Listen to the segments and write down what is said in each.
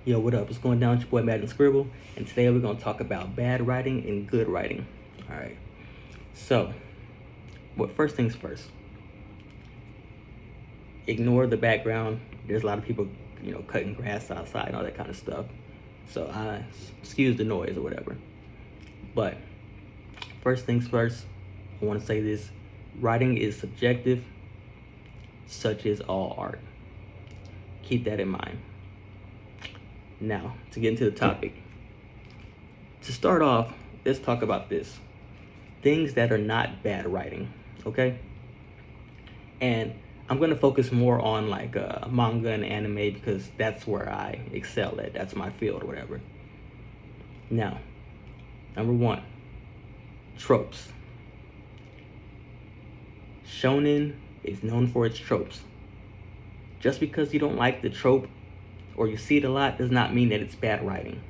Yo, what up? What's going down? It's your boy Madden Scribble, and today we're going to talk about bad writing and good writing. All right. So, first things first. Ignore the background. There's a lot of people, cutting grass outside and all that kind of stuff. So, excuse the noise or whatever. But first things first, I want to say this: writing is subjective, such is all art. Keep that in mind. Now, to get into the topic. To start off, let's talk about this. Things that are not bad writing, okay? And I'm going to focus more on like manga and anime because that's where I excel at. That's my field or whatever. Now, number one, tropes. Shonen is known for its tropes. Just because you don't like the trope or you see it a lot does not mean that it's bad writing.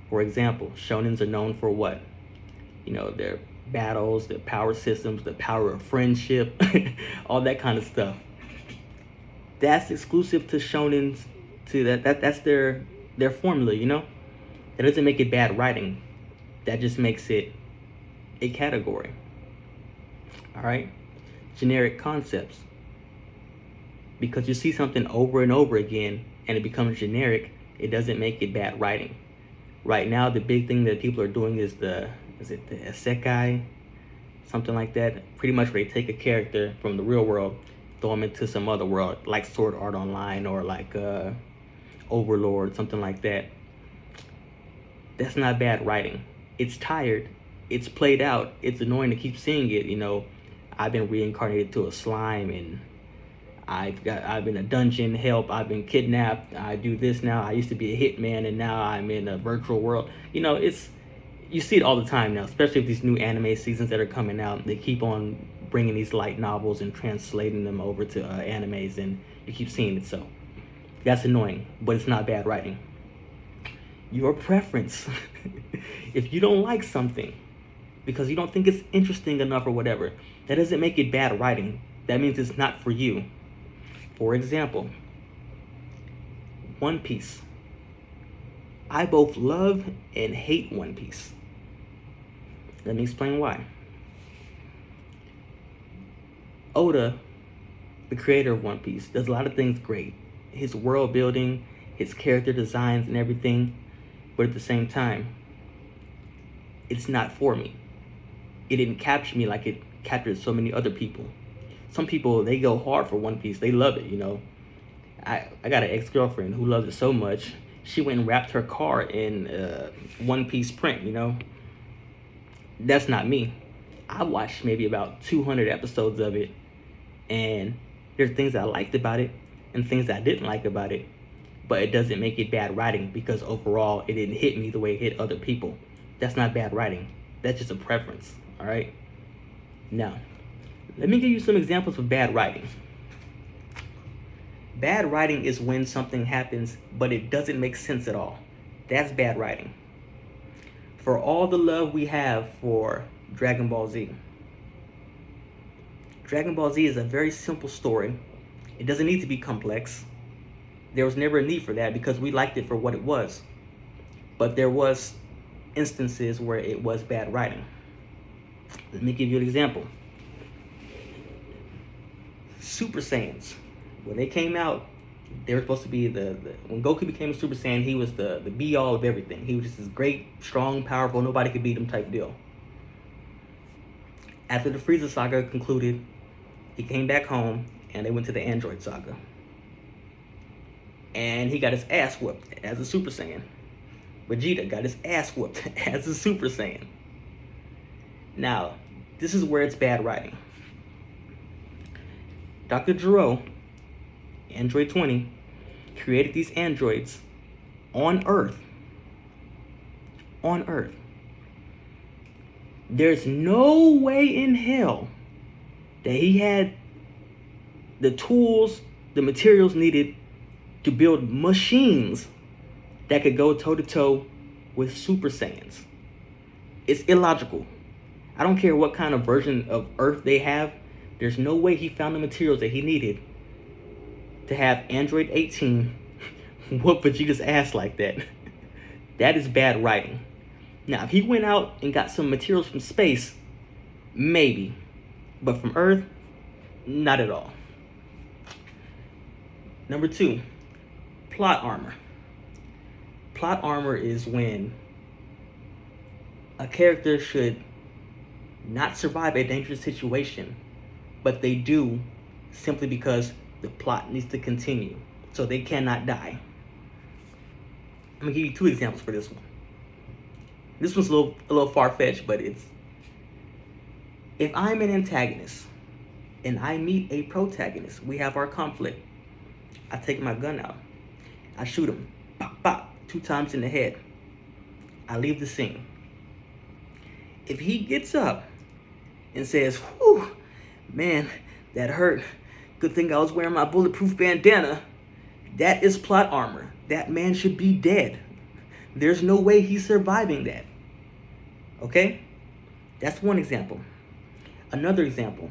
For example, shonens are known for what? Their battles, their power systems, the power of friendship, all that kind of stuff. That's exclusive to shonens. That's their formula. That doesn't make it bad writing. That just makes it a category. All right, generic concepts. Because you see something over and over again and it becomes generic, it doesn't make it bad writing. Right now, the big thing that people are doing is the isekai, something like that. Pretty much where they take a character from the real world, throw them into some other world, like Sword Art Online or like Overlord, something like that. That's not bad writing. It's tired. It's played out. It's annoying to keep seeing it. I've been reincarnated to a slime and I've been a dungeon help. I've been kidnapped. I do this now. I used to be a hitman, and now I'm in a virtual world. You see it all the time now, especially with these new anime seasons that are coming out. They keep on bringing these light novels and translating them over to animes, and you keep seeing it. So that's annoying, but it's not bad writing. Your preference. If you don't like something because you don't think it's interesting enough or whatever, that doesn't make it bad writing. That means it's not for you. For example, One Piece. I both love and hate One Piece. Let me explain why. Oda, the creator of One Piece, does a lot of things great. His world building, his character designs and everything. But at the same time, it's not for me. It didn't capture me like it captured so many other people. Some people, they go hard for One Piece. They love it, I got an ex-girlfriend who loves it so much. She went and wrapped her car in One Piece print, That's not me. I watched maybe about 200 episodes of it. And there's things I liked about it and things I didn't like about it. But it doesn't make it bad writing because overall it didn't hit me the way it hit other people. That's not bad writing. That's just a preference, all right? Now, let me give you some examples of bad writing. Bad writing is when something happens, but it doesn't make sense at all. That's bad writing. For all the love we have for Dragon Ball Z. Dragon Ball Z is a very simple story. It doesn't need to be complex. There was never a need for that because we liked it for what it was. But there was instances where it was bad writing. Let me give you an example. Super Saiyans, when they came out, they were supposed to be when Goku became a Super Saiyan, he was the be-all of everything. He was just this great, strong, powerful, nobody could beat him type deal. After the Frieza saga concluded, he came back home, and they went to the Android saga. And he got his ass whooped as a Super Saiyan. Vegeta got his ass whooped as a Super Saiyan. Now, this is where it's bad writing. Dr. Gero, Android 20, created these androids on Earth. On Earth. There's no way in hell that he had the tools, the materials needed to build machines that could go toe-to-toe with Super Saiyans. It's illogical. I don't care what kind of version of Earth they have. There's no way he found the materials that he needed to have Android 18 whoop Vegeta's ass like that. That is bad writing. Now, if he went out and got some materials from space, maybe. But from Earth, not at all. Number 2, plot armor. Plot armor is when a character should not survive a dangerous situation, but they do simply because the plot needs to continue, so they cannot die. I'm gonna give you 2 examples for this one. This one's a little far-fetched, but it's, if I'm an antagonist and I meet a protagonist, we have our conflict. I take my gun out, I shoot him, pop, pop, 2 times in the head. I leave the scene. If he gets up and says, "Whew, man, that hurt. Good thing I was wearing my bulletproof bandana," that is plot armor. That man should be dead. There's no way he's surviving that. Okay? That's one example. Another example,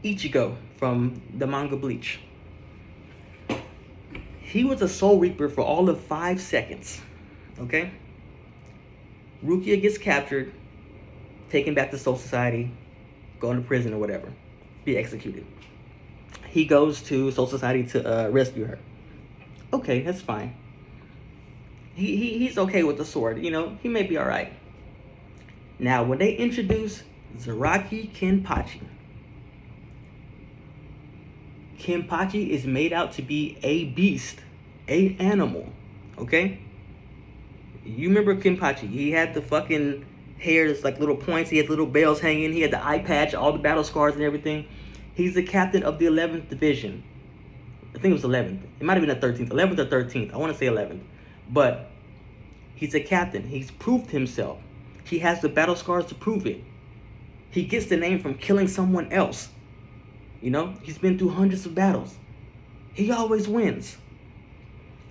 Ichigo from the manga Bleach. He was a Soul Reaper for all of 5 seconds. Okay? Rukia gets captured, taken back to Soul Society, go into prison or whatever, be executed. He goes to Soul Society to rescue her. Okay, that's fine. He's okay with the sword, you know, he may be alright. Now, when they introduce Zaraki Kenpachi, Kenpachi is made out to be a beast, a animal, okay? You remember Kenpachi, he had the fucking hair that's like little points, he had little bells hanging, he had the eye patch, all the battle scars and everything. He's the captain of the 11th Division. I think it was 11th. It might have been the 13th. 11th or 13th. I want to say 11th. But he's a captain. He's proved himself. He has the battle scars to prove it. He gets the name from killing someone else. You know? He's been through hundreds of battles. He always wins.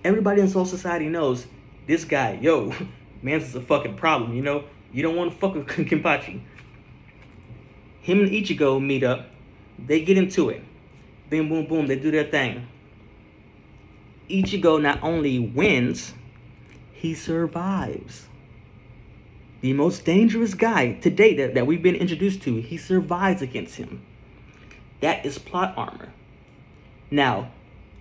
Everybody in Soul Society knows this guy, yo, man's is a fucking problem, you know? You don't want to fuck with Kenpachi. Him and Ichigo meet up. They get into it. Boom, boom, boom. They do their thing. Ichigo not only wins, he survives. The most dangerous guy to date that we've been introduced to, he survives against him. That is plot armor. Now,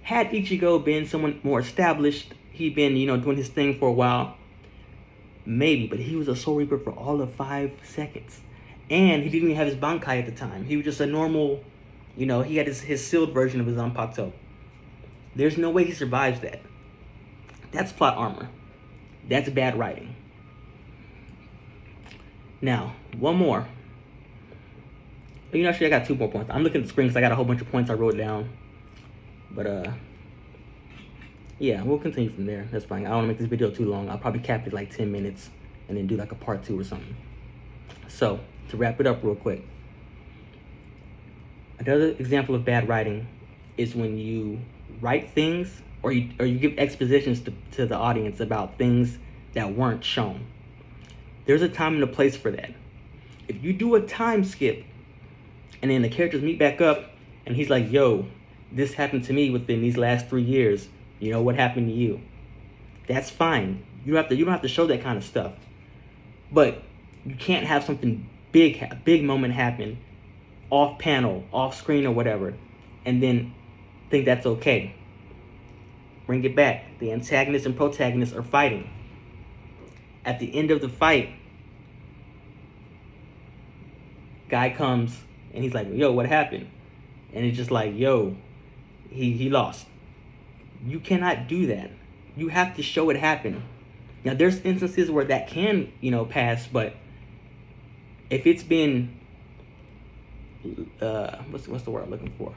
had Ichigo been someone more established, he'd been, you know, doing his thing for a while, maybe, but he was a Soul Reaper for all of 5 seconds. And he didn't even have his Bankai at the time. He was just a normal, you know, he had his sealed version of his Zanpakuto. There's no way he survives that. That's plot armor. That's bad writing. Now, one more. You know, actually, I got 2 more points. I'm looking at the screen because I got a whole bunch of points I wrote down. But, yeah, we'll continue from there. That's fine. I don't want to make this video too long. I'll probably cap it like 10 minutes and then do like a part 2 or something. So, to wrap it up real quick. Another example of bad writing is when you write things or you give expositions to the audience about things that weren't shown. There's a time and a place for that. If you do a time skip and then the characters meet back up and he's like, yo, this happened to me within these last 3 years. You know what happened to you? That's fine. You don't have to show that kind of stuff. But you can't have something big, a big moment happen off panel, off screen or whatever, and then think that's okay. Bring it back. The antagonist and protagonist are fighting. At the end of the fight, guy comes and he's like, yo, what happened? And it's just like, yo, he lost. You cannot do that. You have to show it happen. Now, there's instances where that can, you know, pass, but if it's been, what's the word I'm looking for?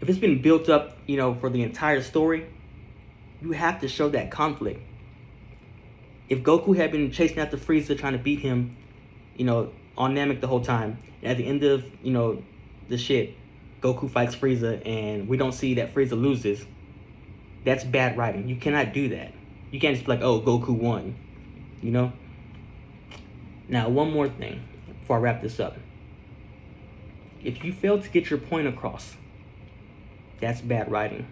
If it's been built up, you know, for the entire story, you have to show that conflict. If Goku had been chasing after Frieza, trying to beat him, you know, on Namek the whole time, and at the end of, you know, the shit, Goku fights Frieza, and we don't see that Frieza loses, that's bad writing. You cannot do that. You can't just be like, oh, Goku won, you know? Now, one more thing before I wrap this up. If you fail to get your point across, that's bad writing.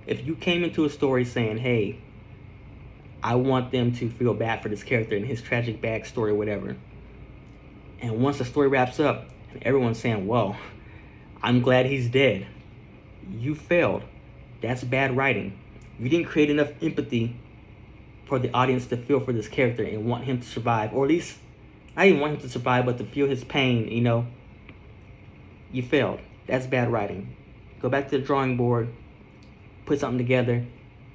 If you came into a story saying, hey, I want them to feel bad for this character and his tragic backstory or whatever, and once the story wraps up and everyone's saying, well, I'm glad he's dead, you failed. That's bad writing. You didn't create enough empathy for the audience to feel for this character and want him to survive, or at least I didn't want him to survive, but to feel his pain, you failed. That's bad writing. Go back to the drawing board, put something together,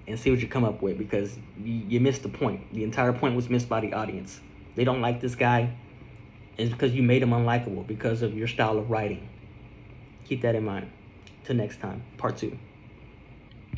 and see what you come up with, because you missed the point. The entire point was missed by the audience. They don't like this guy. It's because you made him unlikable because of your style of writing. Keep that in mind. Till next time, part 2.